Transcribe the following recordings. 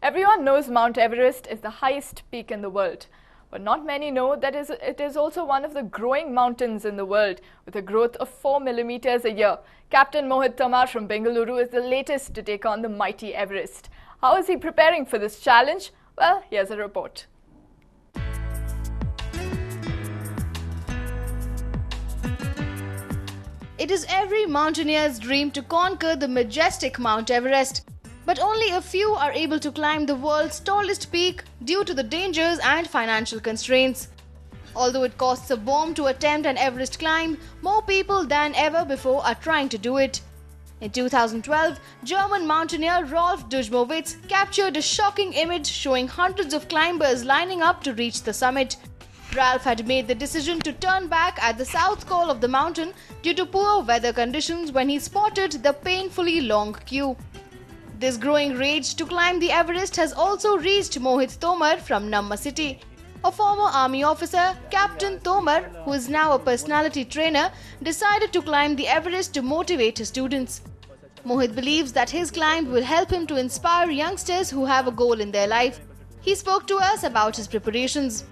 Everyone knows Mount Everest is the highest peak in the world. But not many know that it is also one of the growing mountains in the world, with a growth of 4 millimeters a year. Captain Mohit Tomar from Bengaluru is the latest to take on the mighty Everest. How is he preparing for this challenge? Well, here's a report. It is every mountaineer's dream to conquer the majestic Mount Everest. But only a few are able to climb the world's tallest peak due to the dangers and financial constraints. Although it costs a bomb to attempt an Everest climb, more people than ever before are trying to do it. In 2012, German mountaineer Rolf Dutschmowitz captured a shocking image showing hundreds of climbers lining up to reach the summit. Ralph had made the decision to turn back at the south col of the mountain due to poor weather conditions when he spotted the painfully long queue. This growing rage to climb the Everest has also reached Mohit Tomar from Namma city. A former army officer, Captain Tomar, who is now a personality trainer, decided to climb the Everest to motivate his students. Mohit believes that his climb will help him to inspire youngsters who have a goal in their life. He spoke to us about his preparations.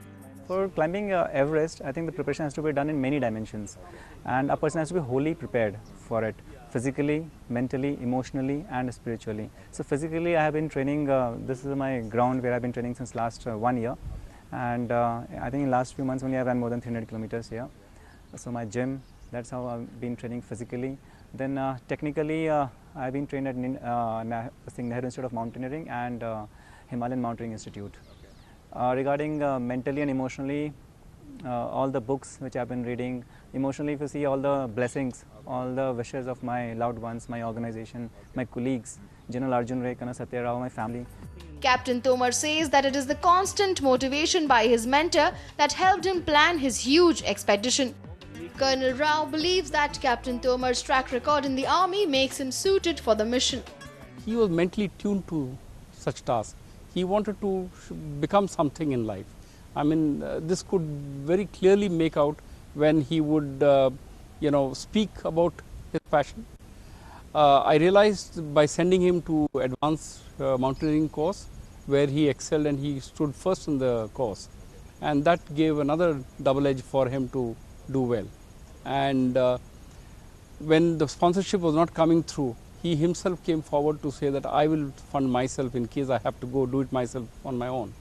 For climbing Everest, I think the preparation has to be done in many dimensions, and a person has to be wholly prepared for it, physically, mentally, emotionally and spiritually. So physically I have been training, this is my ground where I have been training since last 1 year, and I think in last few months only I have run more than 300 kilometers here. So my gym, that's how I've been training physically. Then technically I have been trained at Nehru Institute of Mountaineering and Himalayan Mountaineering Institute. Regarding mentally and emotionally, all the books which I have been reading, emotionally if you see all the blessings, all the wishes of my loved ones, my organization, my colleagues, General Arjun Ray, Kana Satya Rao, my family. Captain Tomar says that it is the constant motivation by his mentor that helped him plan his huge expedition. Colonel Rao believes that Captain Tomar's track record in the army makes him suited for the mission. He was mentally tuned to such tasks. He wanted to become something in life. I mean, this could very clearly make out when he would, speak about his passion. I realized by sending him to advanced mountaineering course, where he excelled and he stood first in the course, and that gave another double edge for him to do well. And when the sponsorship was not coming through, he himself came forward to say that I will fund myself in case I have to go do it myself on my own.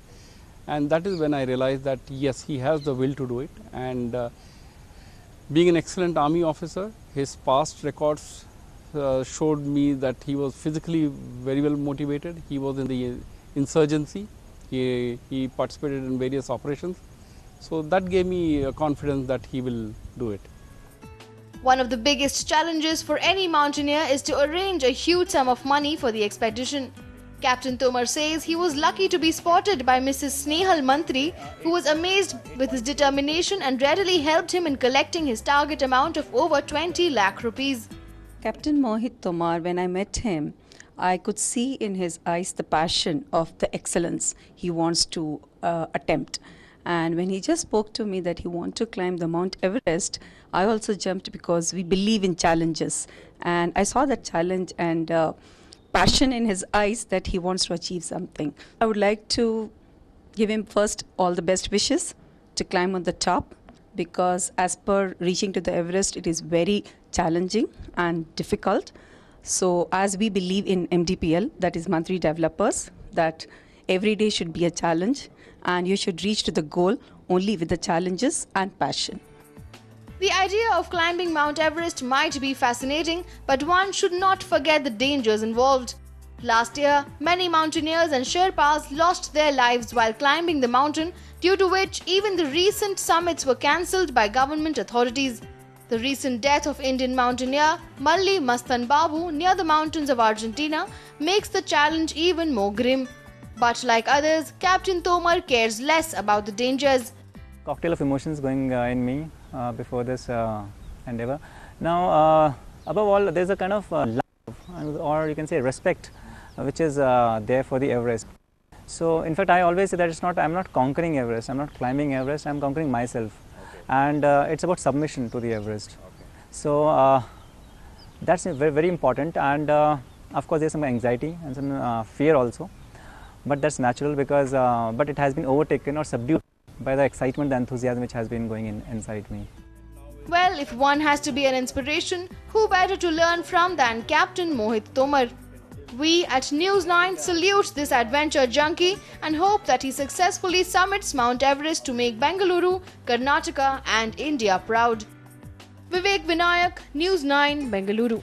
And that is when I realized that yes, he has the will to do it. And being an excellent army officer, his past records showed me that he was physically very well motivated. He was in the insurgency. He participated in various operations. So that gave me confidence that he will do it. One of the biggest challenges for any mountaineer is to arrange a huge sum of money for the expedition. Captain Tomar says he was lucky to be spotted by Mrs. Snehal Mantri, who was amazed with his determination and readily helped him in collecting his target amount of over 20 lakh rupees. Captain Mohit Tomar, when I met him, I could see in his eyes the passion of the excellence he wants to attempt. And when he just spoke to me that he wants to climb the Mount Everest, I also jumped because we believe in challenges. And I saw that challenge and passion in his eyes that he wants to achieve something. I would like to give him first all the best wishes to climb on the top, because as per reaching to the Everest, it is very challenging and difficult. So as we believe in MDPL, that is Mantri Developers, that every day should be a challenge and you should reach to the goal only with the challenges and passion. The idea of climbing Mount Everest might be fascinating, but one should not forget the dangers involved. Last year, many mountaineers and Sherpas lost their lives while climbing the mountain, due to which even the recent summits were cancelled by government authorities. The recent death of Indian mountaineer Malli Mastan Babu near the mountains of Argentina makes the challenge even more grim. But like others, Captain Tomar cares less about the dangers. Cocktail of emotions going in me before this endeavor. Now, above all, there's a kind of love, or you can say respect, which is there for the Everest. So, in fact, I always say that I'm not conquering Everest, I'm not climbing Everest, I'm conquering myself. And it's about submission to the Everest. So, that's very, very important. And of course, there's some anxiety and some fear also. but that's natural because but it has been overtaken or subdued by the excitement, the enthusiasm which has been going inside me. Well, if one has to be an inspiration, who better to learn from than Captain Mohit Tomar? We at News9 salute this adventure junkie and hope that he successfully summits Mount Everest to make Bengaluru, Karnataka and India proud. Vivek Vinayak, News9, Bengaluru.